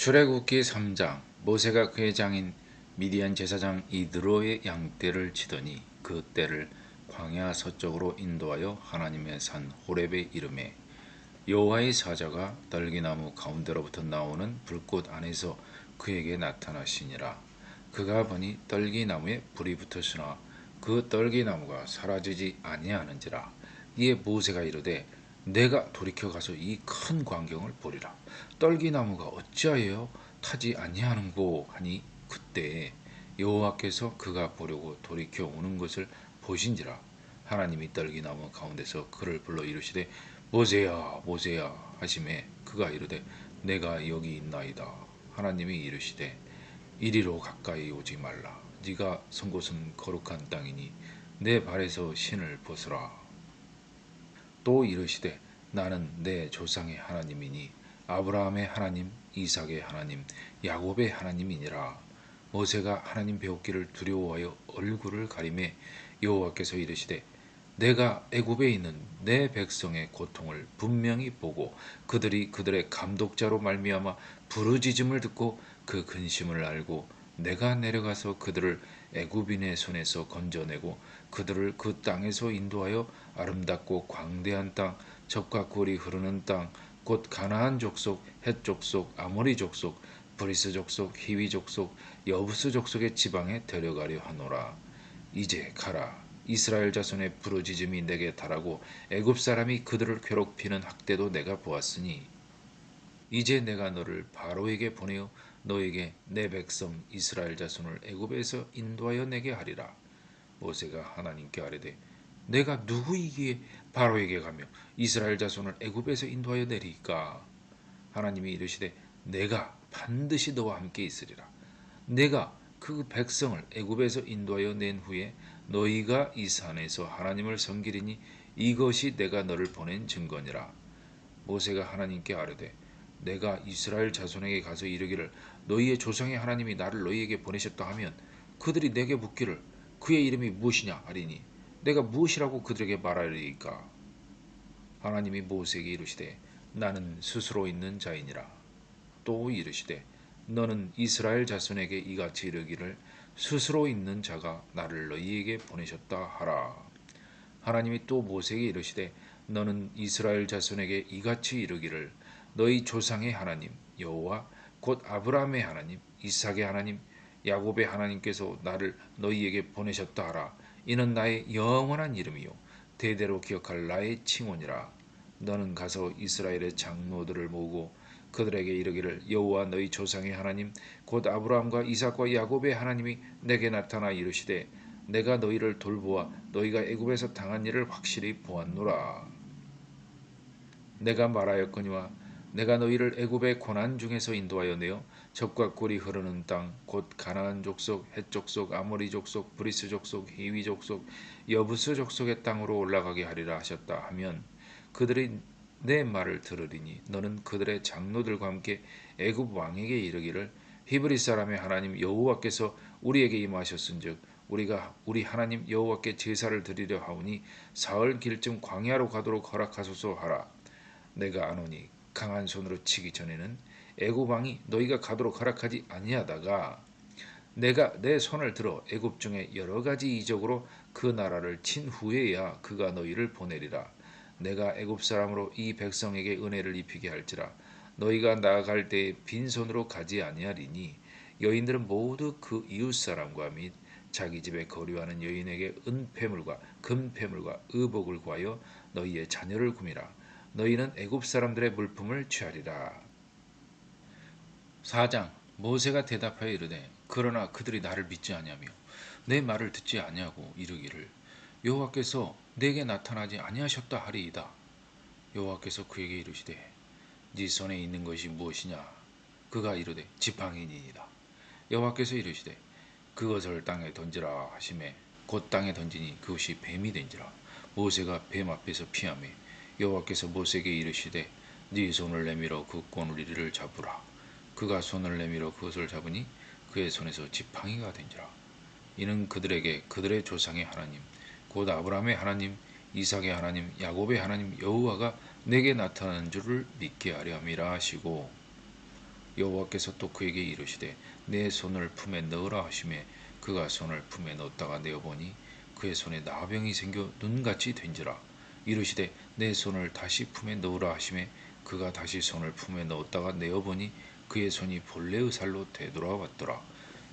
출애굽기 3장. 모세가 그의 장인 미디안 제사장 이드로의 양떼를 치더니 그 떼를 광야 서쪽으로 인도하여 하나님의 산 호렙에 이르매 여호와의 사자가 떨기나무 가운데로부터 나오는 불꽃 안에서 그에게 나타나시니라. 그가 보니 떨기나무에 불이 붙었으나 그 떨기나무가 사라지지 아니하는지라. 이에 모세가 이르되 내가 돌이켜 가서 이 큰 광경을 보리라. 떨기나무가 어찌하여 타지 아니하는고 하니 그때에 여호와께서 그가 보려고 돌이켜 오는 것을 보신지라. 하나님이 떨기나무 가운데서 그를 불러 이르시되 모세야 모세야 하시매 그가 이르되 내가 여기 있나이다. 하나님이 이르시되 이리로 가까이 오지 말라. 네가 선 곳은 거룩한 땅이니 내 발에서 신을 벗으라. 또 이르시되 나는 내 조상의 하나님이니 아브라함의 하나님, 이삭의 하나님, 야곱의 하나님이니라. 모세가 하나님 배우기를 두려워하여 얼굴을 가리매 여호와께서 이르시되 내가 애굽에 있는 내 백성의 고통을 분명히 보고 그들이 그들의 감독자로 말미암아 부르짖음을 듣고 그 근심을 알고 내가 내려가서 그들을 애굽인의 손에서 건져내고 그들을 그 땅에서 인도하여 아름답고 광대한 땅, 젖과 꿀이 흐르는 땅, 곧 가나안 족속, 헷 족속, 아모리 족속, 브리스 족속, 히위 족속, 여부스 족속의 지방에 데려가려 하노라. 이제 가라. 이스라엘 자손의 부르짖음이 내게 달하고 애굽 사람이 그들을 괴롭히는 학대도 내가 보았으니 이제 내가 너를 바로에게 보내어 너에게 내 백성 이스라엘 자손을 애굽에서 인도하여 내게 하리라. 모세가 하나님께 아뢰되 내가 누구이기에 바로에게 가며 이스라엘 자손을 애굽에서 인도하여 내리까? 하나님이 이르시되 내가 반드시 너와 함께 있으리라. 내가 그 백성을 애굽에서 인도하여 낸 후에 너희가 이 산에서 하나님을 섬기리니 이것이 내가 너를 보낸 증거니라. 모세가 하나님께 아뢰되 내가 이스라엘 자손에게 가서 이르기를 너희의 조상의 하나님이 나를 너희에게 보내셨다 하면 그들이 내게 묻기를 그의 이름이 무엇이냐 하리니 내가 무엇이라고 그들에게 말하리이까? 하나님이 모세에게 이르시되 나는 스스로 있는 자이니라. 또 이르시되 너는 이스라엘 자손에게 이같이 이르기를 스스로 있는 자가 나를 너희에게 보내셨다 하라. 하나님이 또 모세에게 이르시되 너는 이스라엘 자손에게 이같이 이르기를 너희 조상의 하나님 여호와 곧 아브라함의 하나님 이삭의 하나님 야곱의 하나님께서 나를 너희에게 보내셨다 하라. 이는 나의 영원한 이름이요 대대로 기억할 나의 칭호니라. 너는 가서 이스라엘의 장로들을 모으고 그들에게 이르기를 여호와 너희 조상의 하나님 곧 아브라함과 이삭과 야곱의 하나님이 내게 나타나 이르시되 내가 너희를 돌보아 너희가 애굽에서 당한 일을 확실히 보았노라. 내가 말하였거니와 내가 너희를 애굽의 고난 중에서 인도하여 내어 젖과 꿀이 흐르는 땅 곧 가나안 족속, 헷 족속, 아모리 족속, 브리스 족속, 히위 족속, 여부스 족속의 땅으로 올라가게 하리라 하셨다 하면 그들이 내 말을 들으리니 너는 그들의 장로들과 함께 애굽 왕에게 이르기를 히브리 사람의 하나님 여호와께서 우리에게 임하셨은즉 우리가 우리 하나님 여호와께 제사를 드리려 하오니 사흘 길쯤 광야로 가도록 허락하소서 하라. 내가 아노니 강한 손으로 치기 전에는 애굽 왕이 너희가 가도록 허락하지 아니하다가 내가 내 손을 들어 애굽 중에 여러 가지 이적으로 그 나라를 친 후에야 그가 너희를 보내리라. 내가 애굽 사람으로 이 백성에게 은혜를 입히게 할지라. 너희가 나아갈 때에 빈손으로 가지 아니하리니 여인들은 모두 그 이웃 사람과 및 자기 집에 거류하는 여인에게 은폐물과 금폐물과 의복을 구하여 너희의 자녀를 구미라. 너희는 애굽 사람들의 물품을 취하리라. 4장. 모세가 대답하여 이르되 그러나 그들이 나를 믿지 아니하며 내 말을 듣지 아니하고 이르기를 여호와께서 내게 나타나지 아니하셨다 하리이다. 여호와께서 그에게 이르시되 네 손에 있는 것이 무엇이냐? 그가 이르되 지팡이니이다. 여호와께서 이르시되 그것을 땅에 던지라 하시매 곧 땅에 던지니 그것이 뱀이 된지라. 모세가 뱀 앞에서 피하매 여호와께서 모세에게 이르시되 네 손을 내밀어 그 꼬리를 잡으라. 그가 손을 내밀어 그것을 잡으니 그의 손에서 지팡이가 된지라. 이는 그들에게 그들의 조상의 하나님 곧 아브라함의 하나님 이삭의 하나님 야곱의 하나님 여호와가 내게 나타난 줄을 믿게 하려 함이라 하시고 여호와께서 또 그에게 이르시되 내 손을 품에 넣으라 하시매 그가 손을 품에 넣었다가 내어보니 그의 손에 나병이 생겨 눈같이 된지라. 이르시되 내 손을 다시 품에 넣으라 하시매 그가 다시 손을 품에 넣었다가 내어보니 그의 손이 본래의 살로 되돌아왔더라.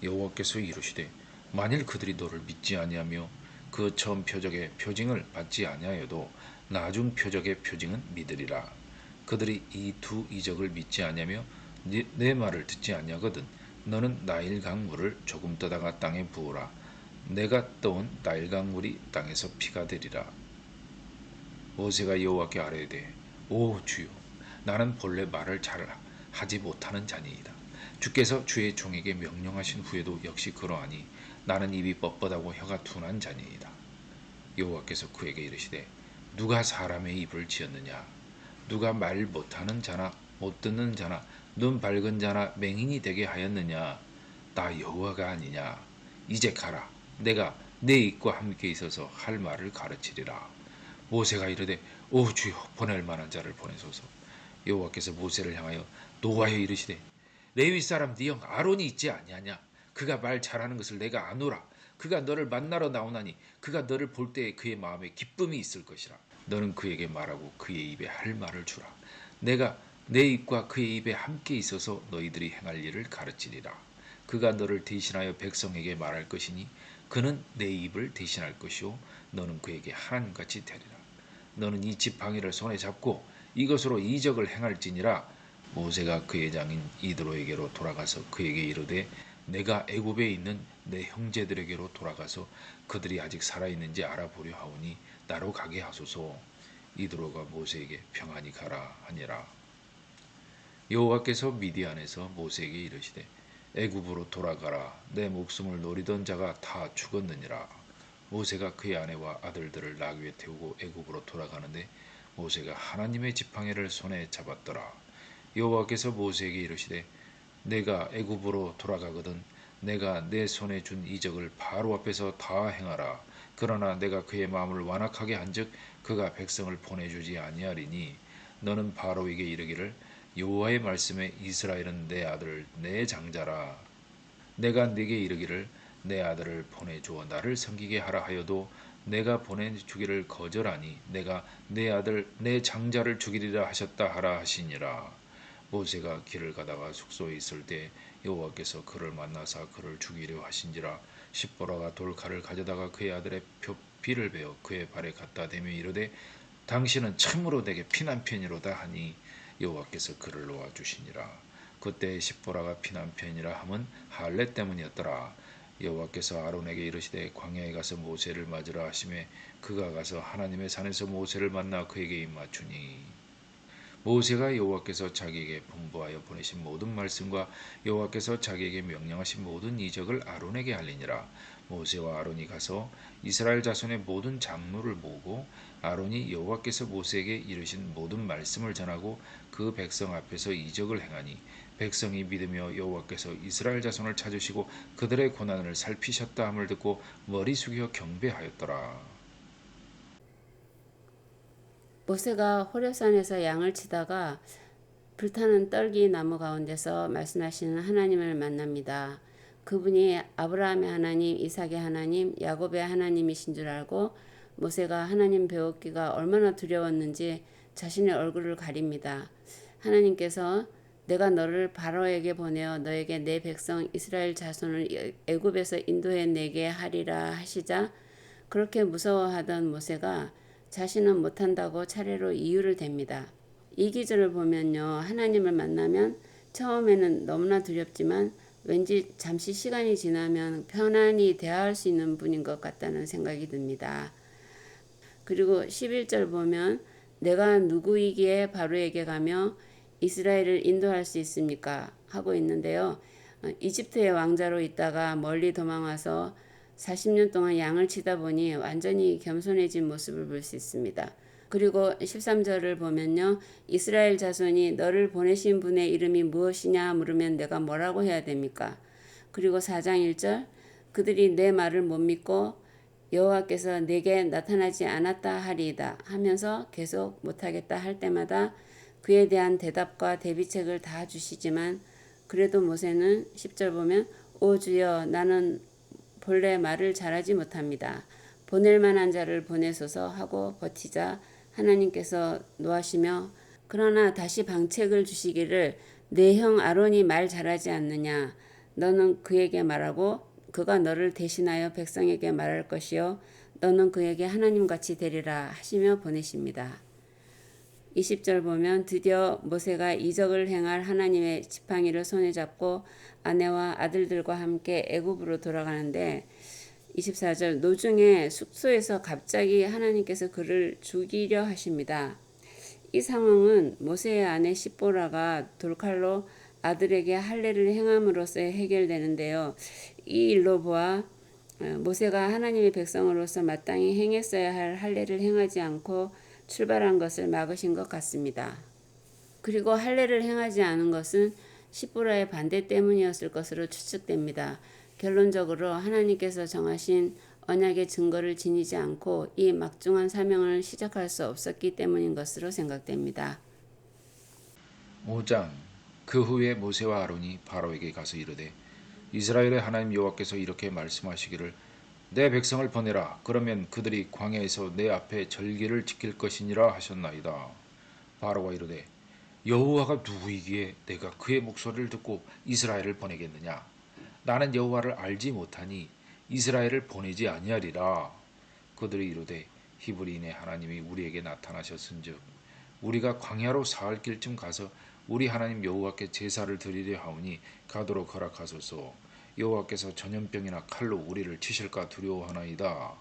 여호와께서 이르시되 만일 그들이 너를 믿지 아니하며 그 처음 표적의 표징을 받지 아니하여도 나중 표적의 표징은 믿으리라. 그들이 이 두 이적을 믿지 아니하며 내 말을 듣지 아니하거든 너는 나일 강물을 조금 떠다가 땅에 부으라. 내가 떠온 나일 강물이 땅에서 피가 되리라. 모세가 여호와께 아뢰되 오 주여 나는 본래 말을 잘 하지 못하는 자니이다. 주께서 주의 종에게 명령하신 후에도 역시 그러하니 나는 입이 뻣뻣하고 혀가 둔한 자니이다. 여호와께서 그에게 이르시되 누가 사람의 입을 지었느냐. 누가 말 못하는 자나 못 듣는 자나 눈 밝은 자나 맹인이 되게 하였느냐. 나 여호와가 아니냐. 이제 가라. 내가 내 입과 함께 있어서 할 말을 가르치리라. 모세가 이르되 오 주여 보낼 만한 자를 보내소서. 여호와께서 모세를 향하여 노하여 이르시되 레위 사람 네 형 아론이 있지 아니하냐. 그가 말 잘하는 것을 내가 아노라. 그가 너를 만나러 나오나니 그가 너를 볼 때에 그의 마음에 기쁨이 있을 것이라. 너는 그에게 말하고 그의 입에 할 말을 주라. 내가 내 입과 그의 입에 함께 있어서 너희들이 행할 일을 가르치리라. 그가 너를 대신하여 백성에게 말할 것이니 그는 내 입을 대신할 것이요 너는 그에게 하나님같이 되리라. 너는 이 지팡이를 손에 잡고 이것으로 이적을 행할지니라. 모세가 그의 장인 이드로에게로 돌아가서 그에게 이르되 내가 애굽에 있는 내 형제들에게로 돌아가서 그들이 아직 살아있는지 알아보려 하오니 나로 가게 하소서. 이드로가 모세에게 평안히 가라 하니라. 여호와께서 미디안에서 모세에게 이르시되 애굽으로 돌아가라. 내 목숨을 노리던 자가 다 죽었느니라. 모세가 그의 아내와 아들들을 나귀에 태우고 애굽으로 돌아가는데 모세가 하나님의 지팡이를 손에 잡았더라. 여호와께서 모세에게 이르시되 내가 애굽으로 돌아가거든 내가 내 손에 준 이적을 바로 앞에서 다 행하라. 그러나 내가 그의 마음을 완악하게 한즉 그가 백성을 보내주지 아니하리니 너는 바로에게 이르기를 여호와의 말씀에 이스라엘은 내 아들 내 장자라. 내가 네게 이르기를 내 아들을 보내주어 나를 섬기게 하라 하여도 내가 보내주기를 거절하니 내가 내 아들 내 장자를 죽이리라 하셨다 하라 하시니라. 모세가 길을 가다가 숙소에 있을 때 여호와께서 그를 만나사 그를 죽이려 하신지라. 십보라가 돌칼을 가져다가 그의 아들의 표피를 베어 그의 발에 갖다 대며 이르되 당신은 참으로 내게 피난편이로다 하니 여호와께서 그를 놓아 주시니라. 그때 십보라가 피난편이라 함은 할례 때문이었더라. 여호와께서 아론에게 이르시되 광야에 가서 모세를 맞으라 하시매 그가 가서 하나님의 산에서 모세를 만나 그에게 입맞추니 모세가 여호와께서 자기에게 분부하여 보내신 모든 말씀과 여호와께서 자기에게 명령하신 모든 이적을 아론에게 알리니라. 모세와 아론이 가서 이스라엘 자손의 모든 장로를 모으고 아론이 여호와께서 모세에게 이르신 모든 말씀을 전하고 그 백성 앞에서 이적을 행하니 백성이 믿으며 여호와께서 이스라엘 자손을 찾으시고 그들의 고난을 살피셨다 함을 듣고 머리 숙여 경배하였더라. 모세가 호렙산에서 양을 치다가 불타는 떨기 나무 가운데서 말씀하시는 하나님을 만납니다. 그분이 아브라함의 하나님, 이삭의 하나님, 야곱의 하나님이신 줄 알고 모세가 하나님 배웠기가 얼마나 두려웠는지 자신의 얼굴을 가립니다. 하나님께서 내가 너를 바로에게 보내어 너에게 내 백성 이스라엘 자손을 애굽에서 인도해 내게 하리라 하시자 그렇게 무서워하던 모세가 자신은 못한다고 차례로 이유를 댑니다. 이 기절을 보면요. 하나님을 만나면 처음에는 너무나 두렵지만 왠지 잠시 시간이 지나면 편안히 대화할 수 있는 분인 것 같다는 생각이 듭니다. 그리고 11절 보면 내가 누구이기에 바로에게 가며 이스라엘을 인도할 수 있습니까? 하고 있는데요. 이집트의 왕자로 있다가 멀리 도망와서 40년 동안 양을 치다 보니 완전히 겸손해진 모습을 볼 수 있습니다. 그리고 13절을 보면요. 이스라엘 자손이 너를 보내신 분의 이름이 무엇이냐 물으면 내가 뭐라고 해야 됩니까? 그리고 4장 1절 그들이 내 말을 못 믿고 여호와께서 내게 나타나지 않았다 하리이다 하면서 계속 못하겠다 할 때마다 그에 대한 대답과 대비책을 다 주시지만 그래도 모세는 10절 보면 오 주여 나는 본래 말을 잘하지 못합니다. 보낼 만한 자를 보내소서 하고 버티자 하나님께서 노하시며 그러나 다시 방책을 주시기를 내 형 아론이 말 잘하지 않느냐 너는 그에게 말하고 그가 너를 대신하여 백성에게 말할 것이요 너는 그에게 하나님같이 되리라 하시며 보내십니다. 20절 보면 드디어 모세가 이적을 행할 하나님의 지팡이를 손에 잡고 아내와 아들들과 함께 애굽으로 돌아가는데 24절 노중에 숙소에서 갑자기 하나님께서 그를 죽이려 하십니다. 이 상황은 모세의 아내 시보라가 돌칼로 아들에게 할례를 행함으로써 해결되는데요. 이 일로 보아 모세가 하나님의 백성으로서 마땅히 행했어야 할 할례를 행하지 않고 출발한 것을 막으신 것 같습니다. 그리고 할례를 행하지 않은 것은 시보라의 반대 때문이었을 것으로 추측됩니다. 결론적으로 하나님께서 정하신 언약의 증거를 지니지 않고 이 막중한 사명을 시작할 수 없었기 때문인 것으로 생각됩니다. 5장 그 후에 모세와 아론이 바로에게 가서 이르되 이스라엘의 하나님 여호와께서 이렇게 말씀하시기를 내 백성을 보내라 그러면 그들이 광야에서 내 앞에 절기를 지킬 것이니라 하셨나이다. 바로가 이르되 여호와가 누구이기에 내가 그의 목소리를 듣고 이스라엘을 보내겠느냐 나는 여호와를 알지 못하니 이스라엘을 보내지 아니하리라. 그들이 이르되 히브리인의 하나님이 우리에게 나타나셨은즉 우리가 광야로 사흘 길쯤 가서 우리 하나님 여호와께 제사를 드리려 하오니 가도록 허락하소서. 여호와께서 전염병이나 칼로 우리를 치실까 두려워하나이다.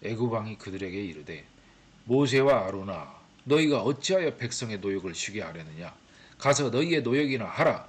애굽 왕이 그들에게 이르되 모세와 아론아 너희가 어찌하여 백성의 노역을 쉬게 하려느냐 가서 너희의 노역이나 하라.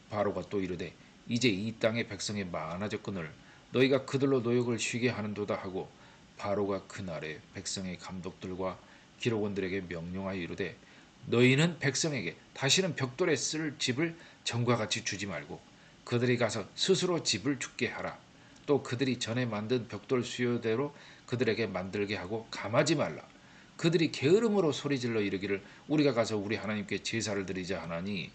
바로가 또 이르되 이제 이 땅의 백성이 많아졌거늘 너희가 그들로 노역을 쉬게 하는도다 하고 바로가 그날에 백성의 감독들과 기록원들에게 명령하여 이르되 너희는 백성에게 다시는 벽돌에 쓸 집을 전과 같이 주지 말고 그들이 가서 스스로 집을 짓게 하라. 또 그들이 전에 만든 벽돌 수요대로 그들에게 만들게 하고 감하지 말라. 그들이 게으름으로 소리질러 이르기를 우리가 가서 우리 하나님께 제사를 드리자 하나니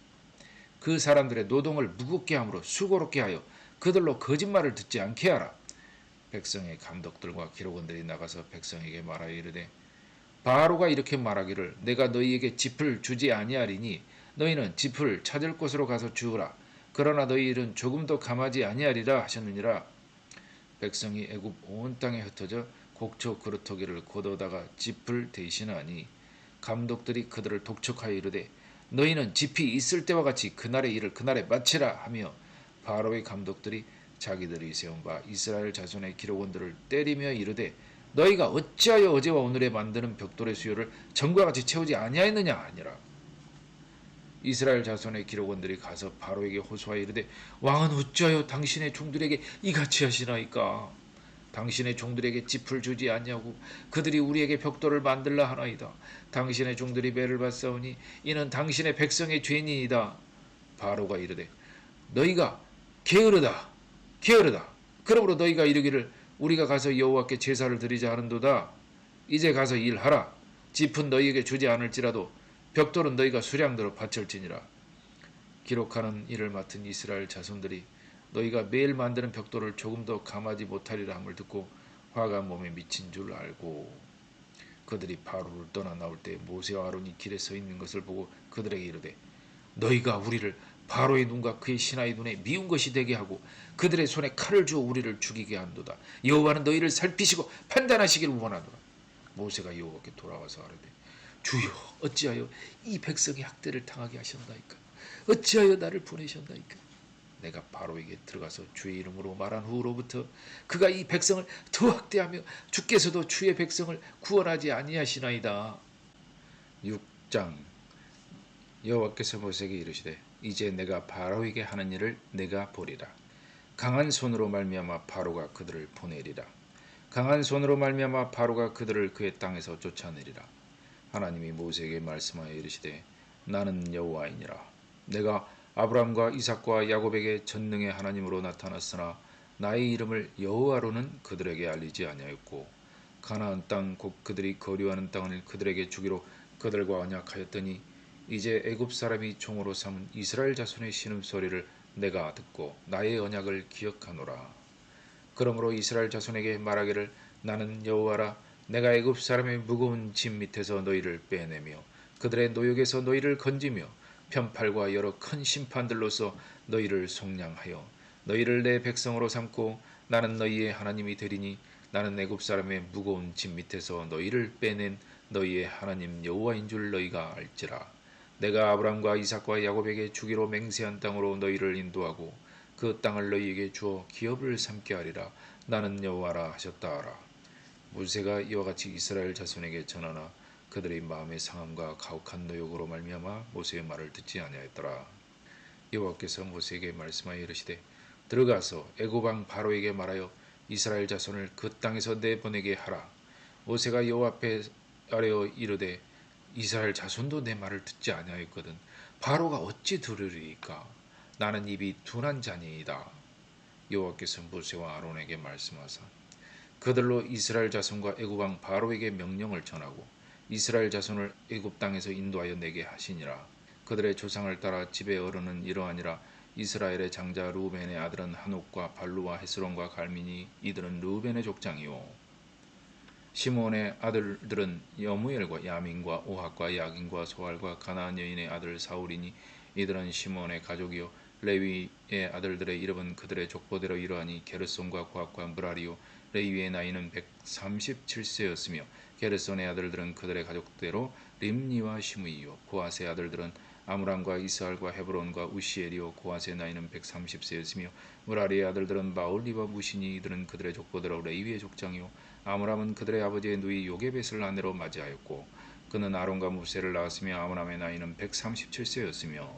그 사람들의 노동을 무겁게 함으로 수고롭게 하여 그들로 거짓말을 듣지 않게 하라. 백성의 감독들과 기록원들이 나가서 백성에게 말하여 이르되 바로가 이렇게 말하기를 내가 너희에게 짚을 주지 아니하리니 너희는 짚을 찾을 곳으로 가서 주우라. 그러나 너희 일은 조금도 감하지 아니하리라 하셨느니라. 백성이 애굽 온 땅에 흩어져 곡초 그루터기를 걷어다가 짚을 대신하니 감독들이 그들을 독촉하여 이르되 너희는 짚이 있을 때와 같이 그날의 일을 그날에 마치라 하며 바로의 감독들이 자기들이 세운 바 이스라엘 자손의 기록원들을 때리며 이르되 너희가 어찌하여 어제와 오늘에 만드는 벽돌의 수요를 전과 같이 채우지 아니하였느냐 하니라. 이스라엘 자손의 기록원들이 가서 바로에게 호소하여 이르되 왕은 어찌하여 당신의 종들에게 이같이 하시나이까. 당신의 종들에게 짚을 주지 아니하고 그들이 우리에게 벽돌을 만들라 하나이다. 당신의 종들이 배를 받사오니 이는 당신의 백성의 죄인이다. 바로가 이르되 너희가 게으르다 게으르다. 그러므로 너희가 이르기를 우리가 가서 여호와께 제사를 드리자 하는도다. 이제 가서 일하라. 짚은 너희에게 주지 않을지라도 벽돌은 너희가 수량대로 바칠지니라. 기록하는 일을 맡은 이스라엘 자손들이 너희가 매일 만드는 벽돌을 조금 더 감하지 못하리라 함을 듣고 화가 몸에 미친 줄 알고 그들이 바로를 떠나 나올 때 모세와 아론이 길에 서 있는 것을 보고 그들에게 이르되 너희가 우리를 바로의 눈과 그의 신하의 눈에 미운 것이 되게 하고 그들의 손에 칼을 주어 우리를 죽이게 한도다. 여호와는 너희를 살피시고 판단하시기를 원하노라. 모세가 여호와께 돌아와서 아뢰되 주여 어찌하여 이 백성의 학대를 당하게 하셨나이까. 어찌하여 나를 보내셨나이까. 내가 바로에게 들어가서 주의 이름으로 말한 후로부터 그가 이 백성을 더 학대하며 주께서도 주의 백성을 구원하지 아니하시나이다. 6장 여호와께서 모세에게 이르시되 이제 내가 바로에게 하는 일을 내가 보리라. 강한 손으로 말미암아 바로가 그들을 보내리라. 강한 손으로 말미암아 바로가 그들을 그의 땅에서 쫓아내리라. 하나님이 모세에게 말씀하여 이르시되 나는 여호와이니라. 내가 아브라함과 이삭과 야곱에게 전능의 하나님으로 나타났으나 나의 이름을 여호와로는 그들에게 알리지 아니하였고 가나안 땅 곧 그들이 거류하는 땅을 그들에게 주기로 그들과 언약하였더니 이제 애굽 사람이 종으로 삼은 이스라엘 자손의 신음소리를 내가 듣고 나의 언약을 기억하노라. 그러므로 이스라엘 자손에게 말하기를 나는 여호와라 내가 애굽 사람의 무거운 짐 밑에서 너희를 빼내며 그들의 노역에서 너희를 건지며 편팔과 여러 큰 심판들로서 너희를 속량하여 너희를 내 백성으로 삼고 나는 너희의 하나님이 되리니 나는 애굽 사람의 무거운 짐 밑에서 너희를 빼낸 너희의 하나님 여호와인 줄 너희가 알지라. 내가 아브람과 이삭과 야곱에게 주기로 맹세한 땅으로 너희를 인도하고 그 땅을 너희에게 주어 기업을 삼게 하리라. 나는 여호와라 하셨다 하라. 모세가 이와 같이 이스라엘 자손에게 전하나 그들의 마음의 상함과 가혹한 노역으로 말미암아 모세의 말을 듣지 아니하였더라. 여호와께서 모세에게 말씀하여 이르시되 들어가서 애굽 왕 바로에게 말하여 이스라엘 자손을 그 땅에서 내보내게 하라. 모세가 여호와 앞에 아뢰어 이르되 이스라엘 자손도 내 말을 듣지 아니하였거든 바로가 어찌 들으리이까. 나는 입이 둔한 자니이다. 여호와께서 모세와 아론에게 말씀하사 그들로 이스라엘 자손과 애굽 왕 바로에게 명령을 전하고 이스라엘 자손을 애굽 땅에서 인도하여 내게 하시니라. 그들의 조상을 따라 집의 어른은 이러하니라. 이스라엘의 장자 르우벤의 아들은 한옥과 발루와 헤스론과 갈미니 이들은 르우벤의 족장이요. 시몬의 아들들은 여무엘과 야민과 오학과 야긴과 소알과 가나안 여인의 아들 사울이니 이들은 시몬의 가족이요. 레위의 아들들의 이름은 그들의 족보대로 이러하니 게르손과 고학과 므라리요. 레위의 나이는 137세였으며 게르손의 아들들은 그들의 가족대로 림니와 시므이요. 고핫의 아들들은 아므람과 이스할과 헤브론과 우시엘이요. 고핫의 나이는 130세였으며 므라리의 아들들은 마올리와 무시니 이들은 그들의 족보대로 레위의 족장이요. 아므람은 그들의 아버지의 누이 요게벳을 아내로 맞이하였고 그는 아론과 무세를 낳았으며 아므람의 나이는 137세였으며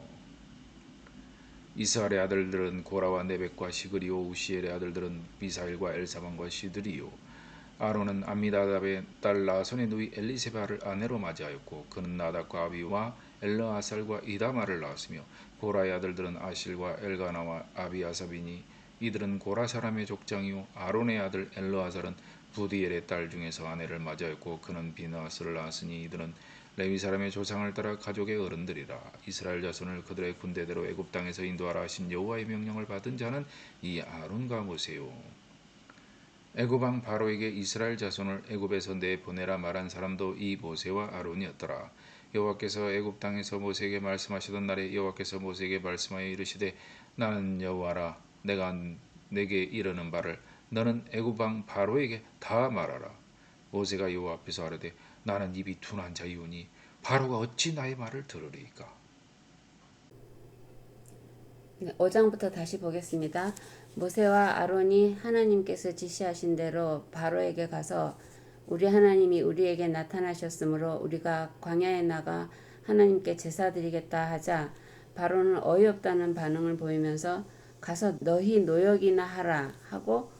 이스할의 아들들은 고라와 네벡과 시그리오. 우시엘의 아들들은 미사일과 엘사반과 시드리요. 아론은 암미다답의 딸 라손의 누이 엘리세바를 아내로 맞이하였고 그는 나답과 아비와 엘르아살과 이다마를 낳았으며 고라의 아들들은 아실과 엘가나와 아비아삽이니 이들은 고라 사람의 족장이요. 아론의 아들 엘르아살은 부디엘의 딸 중에서 아내를 맞이하였고 그는 비느하스를 낳았으니 이들은 레위 사람의 조상을 따라 가족의 어른들이라. 이스라엘 자손을 그들의 군대대로 애굽 땅에서 인도하라 하신 여호와의 명령을 받은 자는 이 아론과 모세요. 애굽 왕 바로에게 이스라엘 자손을 애굽에서 내보내라 말한 사람도 이 모세와 아론이었더라. 여호와께서 애굽 땅에서 모세에게 말씀하시던 날에 여호와께서 모세에게 말씀하여 이르시되 나는 여호와라 내가 내게 이르는 바를 너는 애굽 왕 바로에게 다 말하라. 모세가 여호와 앞에서 아뢰되 나는 입이 둔한 자이오니 바로가 어찌 나의 말을 들으리이까. 5장부터 다시 보겠습니다. 모세와 아론이 하나님께서 지시하신 대로 바로에게 가서 우리 하나님이 우리에게 나타나셨으므로 우리가 광야에 나가 하나님께 제사 드리겠다 하자 바로는 어이없다는 반응을 보이면서 가서 너희 노역이나 하라 하고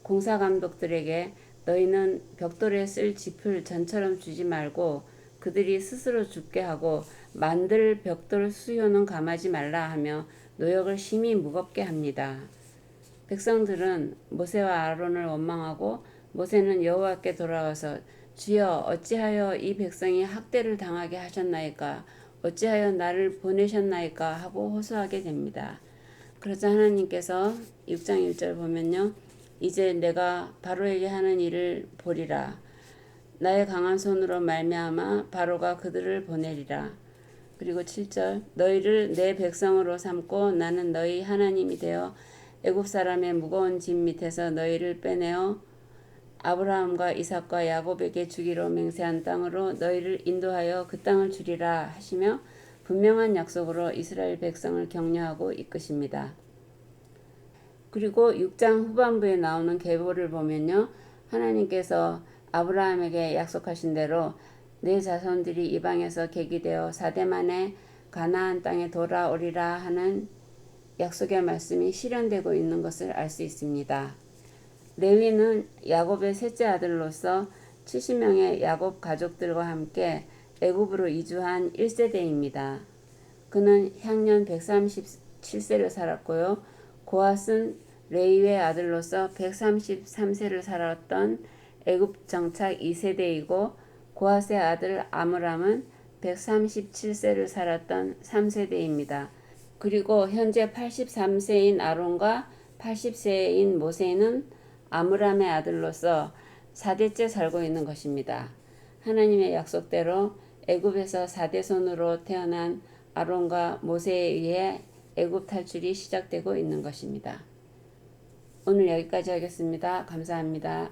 공사감독들에게 너희는 벽돌에 쓸 짚을 전처럼 주지 말고 그들이 스스로 줍게 하고 만들 벽돌 수요는 감하지 말라 하며 노역을 심히 무겁게 합니다. 백성들은 모세와 아론을 원망하고 모세는 여호와께 돌아와서 주여 어찌하여 이 백성이 학대를 당하게 하셨나이까 어찌하여 나를 보내셨나이까 하고 호소하게 됩니다. 그러자 하나님께서 6장 1절 보면요. 이제 내가 바로에게 하는 일을 보리라. 나의 강한 손으로 말미암아 바로가 그들을 보내리라. 그리고 7절 너희를 내 백성으로 삼고 나는 너희 하나님이 되어 애굽 사람의 무거운 짐 밑에서 너희를 빼내어 아브라함과 이삭과 야곱에게 주기로 맹세한 땅으로 너희를 인도하여 그 땅을 주리라 하시며 분명한 약속으로 이스라엘 백성을 격려하고 이끄십니다. 그리고 6장 후반부에 나오는 계보를 보면요. 하나님께서 아브라함에게 약속하신 대로 내 자손들이 이방에서 계기되어 4대 만에 가나안 땅에 돌아오리라 하는 약속의 말씀이 실현되고 있는 것을 알 수 있습니다. 레위는 야곱의 셋째 아들로서 70명의 야곱 가족들과 함께 애굽으로 이주한 1세대입니다. 그는 향년 137세를 살았고요. 고핫은 레위의 아들로서 133세를 살았던 애굽 정착 2세대이고 고핫의 아들 아므람은 137세를 살았던 3세대입니다. 그리고 현재 83세인 아론과 80세인 모세는 아므람의 아들로서 4대째 살고 있는 것입니다. 하나님의 약속대로 애굽에서 4대손으로 태어난 아론과 모세에 의해 애굽 탈출이 시작되고 있는 것입니다. 오늘 여기까지 하겠습니다. 감사합니다.